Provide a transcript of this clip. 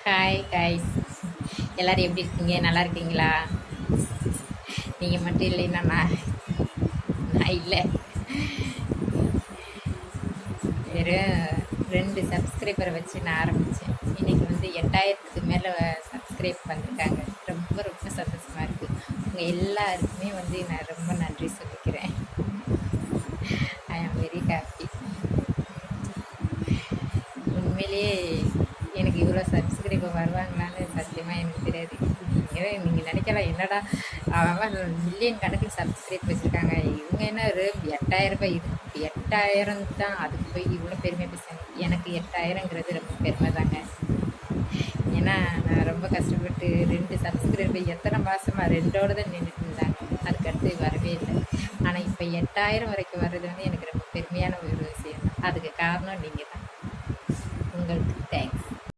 Hi guys, எல்லோரும் எப்படி இருக்கீங்க? நல்லா இருக்கீங்களா? நீங்கள் மட்டும் இல்லைன்னா நான் இல்லை. வெறும் 2 சப்ஸ்கிரைபரை வச்சு நான் ஆரம்பித்தேன். இன்றைக்கி வந்து 8000க்கு மேலே சப்ஸ்கிரைப் பண்ணியிருக்காங்க. ரொம்ப ரொம்ப சந்தோஷமாக இருக்குது. உங்கள் எல்லாருக்குமே வந்து நான் ரொம்ப நன்றி சொல்லிக்கிறேன். ஐ ஆம் வெரி ஹாப்பி. உண்மையிலேயே எனக்கு இவ்வளோ சப்ஸ்கிரைபர் வருவாங்களான்னு சத்தியமாக எனக்கு தெரியாது. நீங்கள் நினைக்கலாம், என்னடா அவன் மில்லியன் கணக்கில் சப்ஸ்கிரைப் வச்சுருக்காங்க, இவங்க என்ன ஒரு 8000 ரூபாய், இது 8000 தான், அதுக்கு போய் இவ்வளோ பெருமை பேசுகிறாங்க. எனக்கு 8000ங்கிறது ரொம்ப பெருமை தாங்க. ஏன்னா நான் ரொம்ப கஷ்டப்பட்டு 2 சப்ஸ்கிரைபர் எத்தனை மாதமாக 2ஓடு தான் நின்றுட்டு இருந்தாங்க. அதுக்கடுத்து வரவே இல்லை. ஆனால் இப்போ 8000 வரைக்கும் வர்றது வந்து எனக்கு ரொம்ப பெருமையான ஒரு விஷயம் தான். அதுக்கு காரணம் நீங்கள் தான். உங்களுக்கு தேங்க்ஸ்.